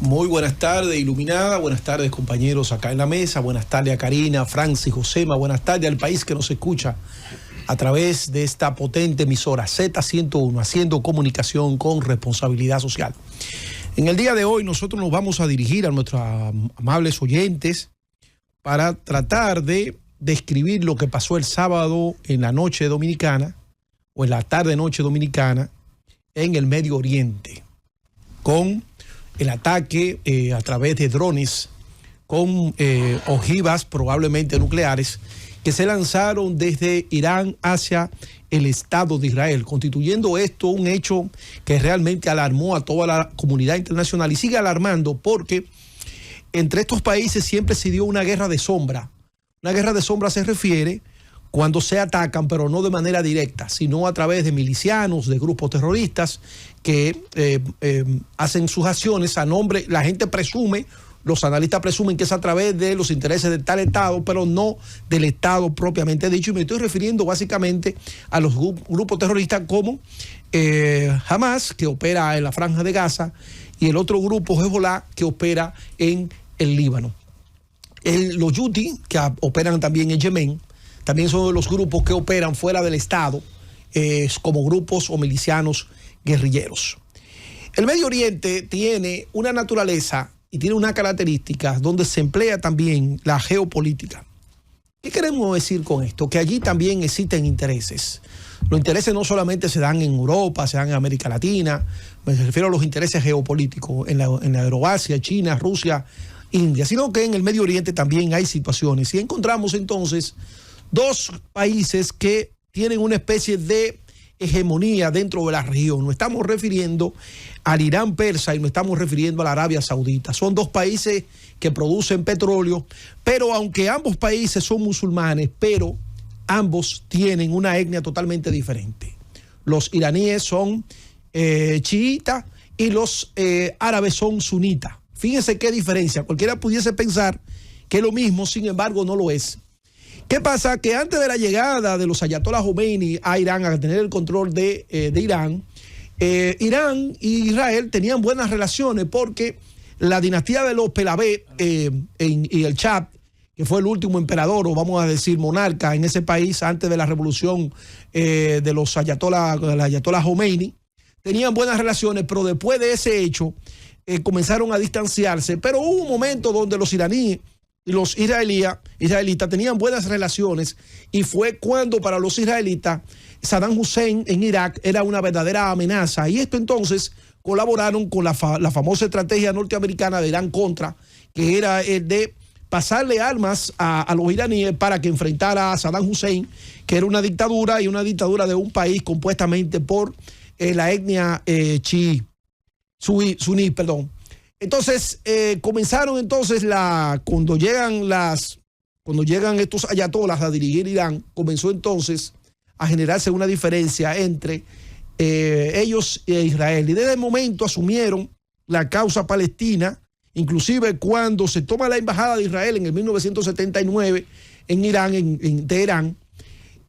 Muy buenas tardes, Iluminada. Buenas tardes, compañeros acá en la mesa. Buenas tardes a Karina, Francis, Josema. Buenas tardes al país que nos escucha a través de esta potente emisora Z101, haciendo comunicación con responsabilidad social. En el día de hoy nosotros nos vamos a dirigir a nuestros amables oyentes para tratar de describir lo que pasó el sábado en la noche dominicana o en la tarde-noche dominicana en el Medio Oriente, con el ataque a través de drones con ojivas probablemente nucleares que se lanzaron desde Irán hacia el Estado de Israel, constituyendo esto un hecho que realmente alarmó a toda la comunidad internacional y sigue alarmando porque entre estos países siempre se dio una guerra de sombra. Una guerra de sombra se refiere cuando se atacan, pero no de manera directa, sino a través de milicianos, de grupos terroristas que hacen sus acciones a nombre, la gente presume, los analistas presumen que es a través de los intereses de tal Estado, pero no del Estado propiamente dicho. Y me estoy refiriendo básicamente a los grupos terroristas como Hamas, que opera en la Franja de Gaza, y el otro grupo, Hezbollah, que opera en el Líbano. Los Houthi, que operan también en Yemen, también son los grupos que operan fuera del Estado como grupos o milicianos guerrilleros. El Medio Oriente tiene una naturaleza y tiene una característica donde se emplea también la geopolítica. ¿Qué queremos decir con esto? Que allí también existen intereses. Los intereses no solamente se dan en Europa, se dan en América Latina, me refiero a los intereses geopolíticos en la Euroasia, China, Rusia, India, sino que en el Medio Oriente también hay situaciones. Y encontramos entonces dos países que tienen una especie de hegemonía dentro de la región. Nos estamos refiriendo al Irán persa y nos estamos refiriendo a la Arabia Saudita. Son dos países que producen petróleo, pero aunque ambos países son musulmanes, pero ambos tienen una etnia totalmente diferente. Los iraníes son chiitas y los árabes son sunitas. Fíjense qué diferencia. Cualquiera pudiese pensar que es lo mismo, sin embargo no lo es. ¿Qué pasa? Que antes de la llegada de los ayatolás Jomeini a Irán, a tener el control de Irán, Irán y Israel tenían buenas relaciones porque la dinastía de los Pahlaví y el Shah, que fue el último emperador o vamos a decir monarca en ese país antes de la revolución de los ayatolás Jomeini, tenían buenas relaciones, pero después de ese hecho comenzaron a distanciarse. Pero hubo un momento donde los iraníes y los israelitas tenían buenas relaciones y fue cuando para los israelitas Saddam Hussein en Irak era una verdadera amenaza y esto entonces colaboraron con la famosa estrategia norteamericana de Irán Contra, que era el de pasarle armas a los iraníes para que enfrentara a Saddam Hussein, que era una dictadura y una dictadura de un país compuestamente por la etnia suní, perdón. Entonces, comenzaron entonces cuando llegan estos ayatolás a dirigir Irán, comenzó entonces a generarse una diferencia entre ellos e Israel. Y desde el momento asumieron la causa palestina, inclusive cuando se toma la embajada de Israel en el 1979 en Irán, en Teherán,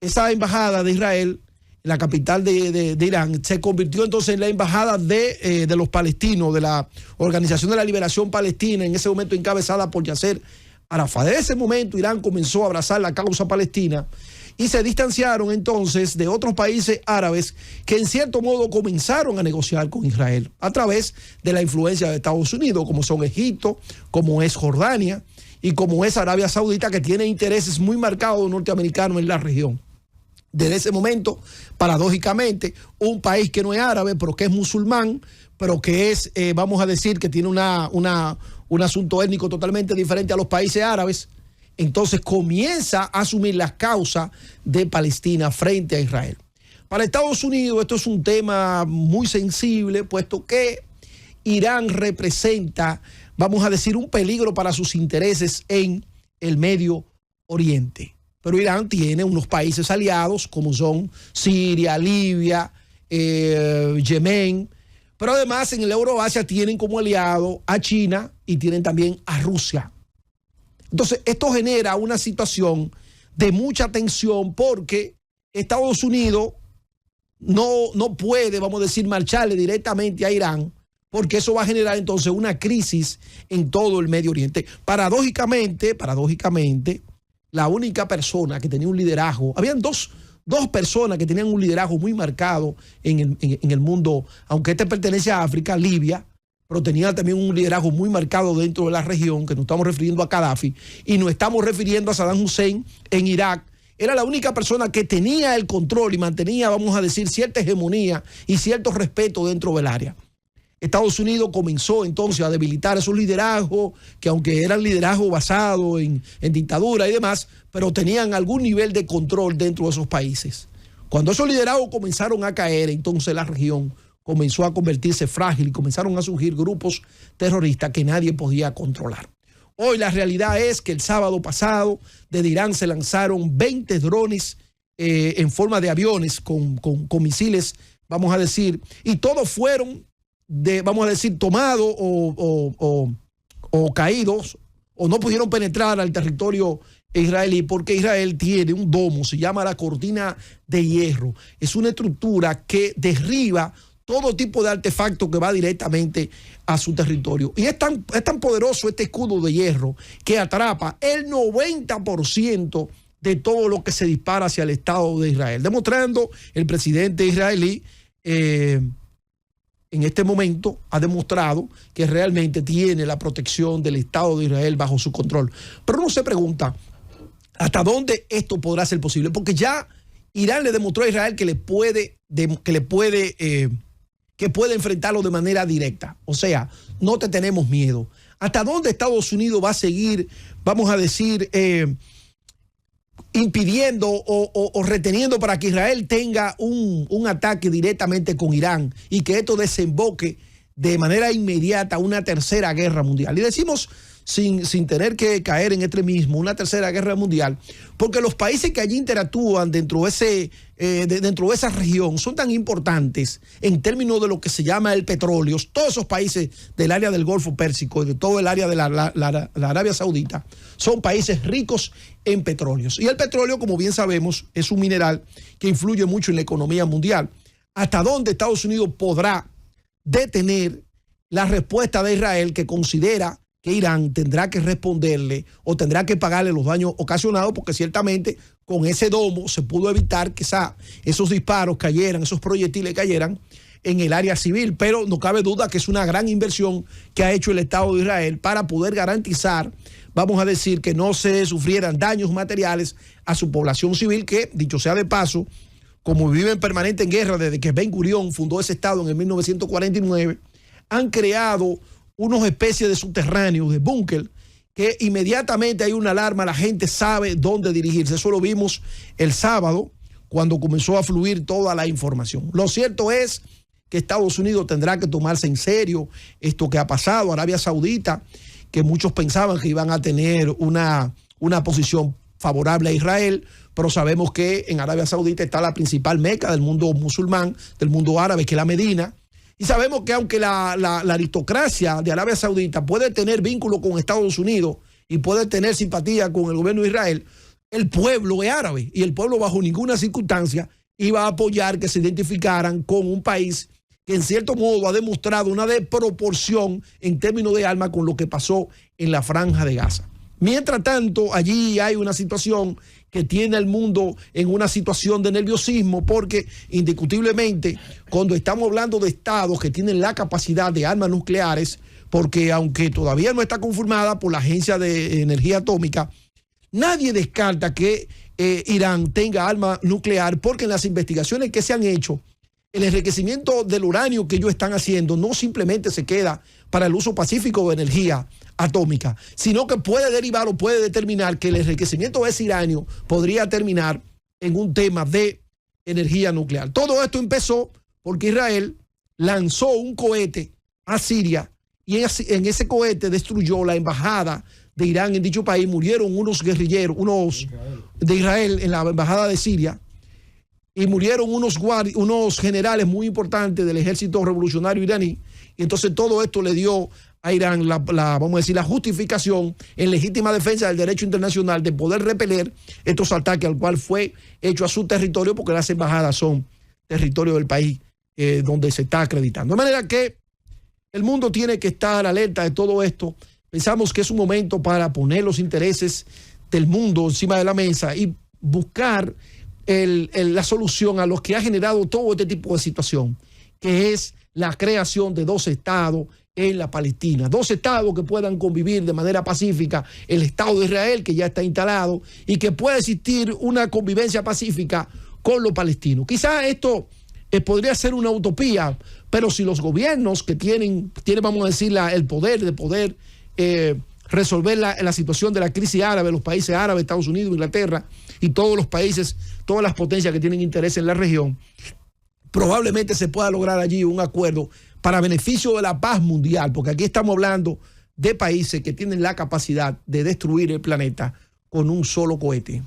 esa embajada de Israel, la capital de Irán, se convirtió entonces en la embajada de los palestinos, de la Organización de la Liberación Palestina, en ese momento encabezada por Yasser Arafat. De ese momento Irán comenzó a abrazar la causa palestina y se distanciaron entonces de otros países árabes que en cierto modo comenzaron a negociar con Israel a través de la influencia de Estados Unidos, como son Egipto, como es Jordania y como es Arabia Saudita, que tiene intereses muy marcados norteamericanos en la región. Desde ese momento, paradójicamente, un país que no es árabe, pero que es musulmán, pero que es, vamos a decir, que tiene un asunto étnico totalmente diferente a los países árabes, entonces comienza a asumir las causas de Palestina frente a Israel. Para Estados Unidos esto es un tema muy sensible, puesto que Irán representa, vamos a decir, un peligro para sus intereses en el Medio Oriente. Pero Irán tiene unos países aliados como son Siria, Libia, Yemen, pero además en el Euroasia tienen como aliado a China y tienen también a Rusia. Entonces esto genera una situación de mucha tensión porque Estados Unidos no puede, vamos a decir, marcharle directamente a Irán porque eso va a generar entonces una crisis en todo el Medio Oriente. Paradójicamente, la única persona que tenía un liderazgo, habían dos personas que tenían un liderazgo muy marcado en el mundo, aunque este pertenece a África, Libia, pero tenía también un liderazgo muy marcado dentro de la región, que nos estamos refiriendo a Gaddafi, y nos estamos refiriendo a Saddam Hussein en Irak. Era la única persona que tenía el control y mantenía, vamos a decir, cierta hegemonía y cierto respeto dentro del área. Estados Unidos comenzó entonces a debilitar esos liderazgos, que aunque eran liderazgos basados en dictadura y demás, pero tenían algún nivel de control dentro de esos países. Cuando esos liderazgos comenzaron a caer, entonces la región comenzó a convertirse frágil y comenzaron a surgir grupos terroristas que nadie podía controlar. Hoy la realidad es que el sábado pasado desde Irán se lanzaron 20 drones en forma de aviones con misiles, vamos a decir, y todos fueron vamos a decir, tomados o caídos, o no pudieron penetrar al territorio israelí, porque Israel tiene un domo, se llama la cortina de hierro. Es una estructura que derriba todo tipo de artefacto que va directamente a su territorio. Y es tan poderoso este escudo de hierro que atrapa el 90% de todo lo que se dispara hacia el Estado de Israel, demostrando el presidente israelí en este momento ha demostrado que realmente tiene la protección del Estado de Israel bajo su control. Pero uno se pregunta, ¿hasta dónde esto podrá ser posible? Porque ya Irán le demostró a Israel que puede enfrentarlo de manera directa. O sea, no te tenemos miedo. ¿Hasta dónde Estados Unidos va a seguir, vamos a decir, impidiendo o reteniendo para que Israel tenga un ataque directamente con Irán y que esto desemboque de manera inmediata una tercera guerra mundial? Y decimos sin tener que caer en extremismo, una tercera guerra mundial, porque los países que allí interactúan dentro de esa región son tan importantes en términos de lo que se llama el petróleo. Todos esos países del área del Golfo Pérsico y de todo el área de la Arabia Saudita son países ricos en petróleos. Y el petróleo, como bien sabemos, es un mineral que influye mucho en la economía mundial. ¿Hasta dónde Estados Unidos podrá detener la respuesta de Israel, que considera que Irán tendrá que responderle o tendrá que pagarle los daños ocasionados? Porque ciertamente con ese domo se pudo evitar que esos disparos cayeran, esos proyectiles cayeran en el área civil, pero no cabe duda que es una gran inversión que ha hecho el Estado de Israel para poder garantizar, vamos a decir, que no se sufrieran daños materiales a su población civil, que, dicho sea de paso, como viven permanente en guerra desde que Ben Gurión fundó ese Estado en el 1949, han creado unas especies de subterráneos, de búnker, que inmediatamente hay una alarma, la gente sabe dónde dirigirse. Eso lo vimos el sábado, cuando comenzó a fluir toda la información. Lo cierto es que Estados Unidos tendrá que tomarse en serio esto que ha pasado. Arabia Saudita, que muchos pensaban que iban a tener una posición favorable a Israel, pero sabemos que en Arabia Saudita está la principal meca del mundo musulmán, del mundo árabe, que es la Medina. Y sabemos que aunque la aristocracia de Arabia Saudita puede tener vínculo con Estados Unidos y puede tener simpatía con el gobierno de Israel, el pueblo es árabe y el pueblo bajo ninguna circunstancia iba a apoyar que se identificaran con un país que en cierto modo ha demostrado una desproporción en términos de armas con lo que pasó en la Franja de Gaza. Mientras tanto, allí hay una situación que tiene al mundo en una situación de nerviosismo, porque indiscutiblemente cuando estamos hablando de estados que tienen la capacidad de armas nucleares, porque aunque todavía no está confirmada por la Agencia de Energía Atómica, nadie descarta que Irán tenga arma nuclear, porque en las investigaciones que se han hecho, el enriquecimiento del uranio que ellos están haciendo no simplemente se queda para el uso pacífico de energía atómica, sino que puede derivar o puede determinar que el enriquecimiento de ese uranio podría terminar en un tema de energía nuclear. Todo esto empezó porque Israel lanzó un cohete a Siria y en ese cohete destruyó la embajada de Irán en dicho país. Murieron unos guerrilleros, de Israel en la embajada de Siria, y murieron unos generales muy importantes del ejército revolucionario iraní. Y entonces todo esto le dio a Irán vamos a decir, la justificación en legítima defensa del derecho internacional de poder repeler estos ataques al cual fue hecho a su territorio, porque las embajadas son territorio del país donde se está acreditando. De manera que El mundo tiene que estar alerta de todo esto. Pensamos que es un momento para poner los intereses del mundo encima de la mesa y buscar la solución a lo que ha generado todo este tipo de situación, que es la creación de 2 estados en la Palestina. 2 estados que puedan convivir de manera pacífica, el Estado de Israel, que ya está instalado, y que pueda existir una convivencia pacífica con los palestinos. Quizás esto podría ser una utopía, pero si los gobiernos que tienen vamos a decir, el poder de poder resolver la situación de la crisis árabe, los países árabes, Estados Unidos, Inglaterra y todos los países, todas las potencias que tienen interés en la región, probablemente se pueda lograr allí un acuerdo para beneficio de la paz mundial, porque aquí estamos hablando de países que tienen la capacidad de destruir el planeta con un solo cohete.